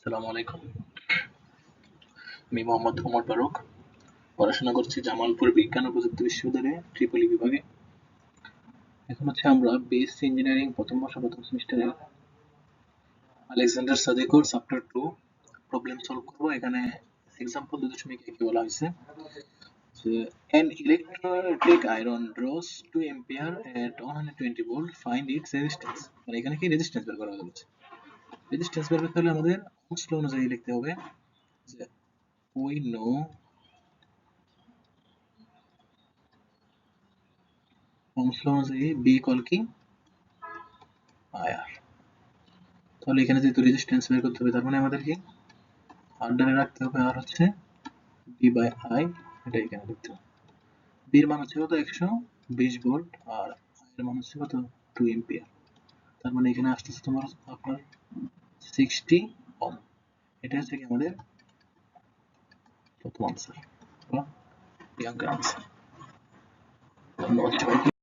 আসসালামু আলাইকুম। আমি মোহাম্মদ ওমর ফারুক। পড়াশোনা করছি জামালপুর বিজ্ঞান ও প্রযুক্তি বিশ্ববিদ্যালয়ে ট্রিপলি বিভাগে। এখন আমরা বিএসসি ইঞ্জিনিয়ারিং প্রথম বর্ষ প্রথম সেমিস্টারে Alexander Sadiqur chapter 2 problem solve করব। এখানে এক্সাম্পল 2.1 বলা হয়েছে যে an electrolytic iron draws 2 ampere at 120 volt, find its resistance। মানে এখানে কি রেজিস্ট্যান্স বের করা হচ্ছে। রেজিস্ট্যান্স বের করতে হলে আমাদের ওহমস ল অনুযায়ী লিখতে হবে যে we know ওহমস ল অনুযায়ী B ইকুয়াল কি IR। তাহলে এখানে যেহেতু রেজিস্ট্যান্স বের করতে হবে তার মানে আমাদের কি আন্ডারে রাখতে হবে আর হচ্ছে B বাই I, এটা এখানে লিখতে হবে। B এর মান হচ্ছে কত 120 ভোল্ট আর I এর মান হচ্ছে কত 2 এম্পিয়ার। তার মানে এখানে আসতেছে তোমার আপনার 60 ওহম। এটা হচ্ছে কি আমাদের প্রথম আনসার বা এই অঙ্কের আনসার। ধন্যবাদ সবাইকে।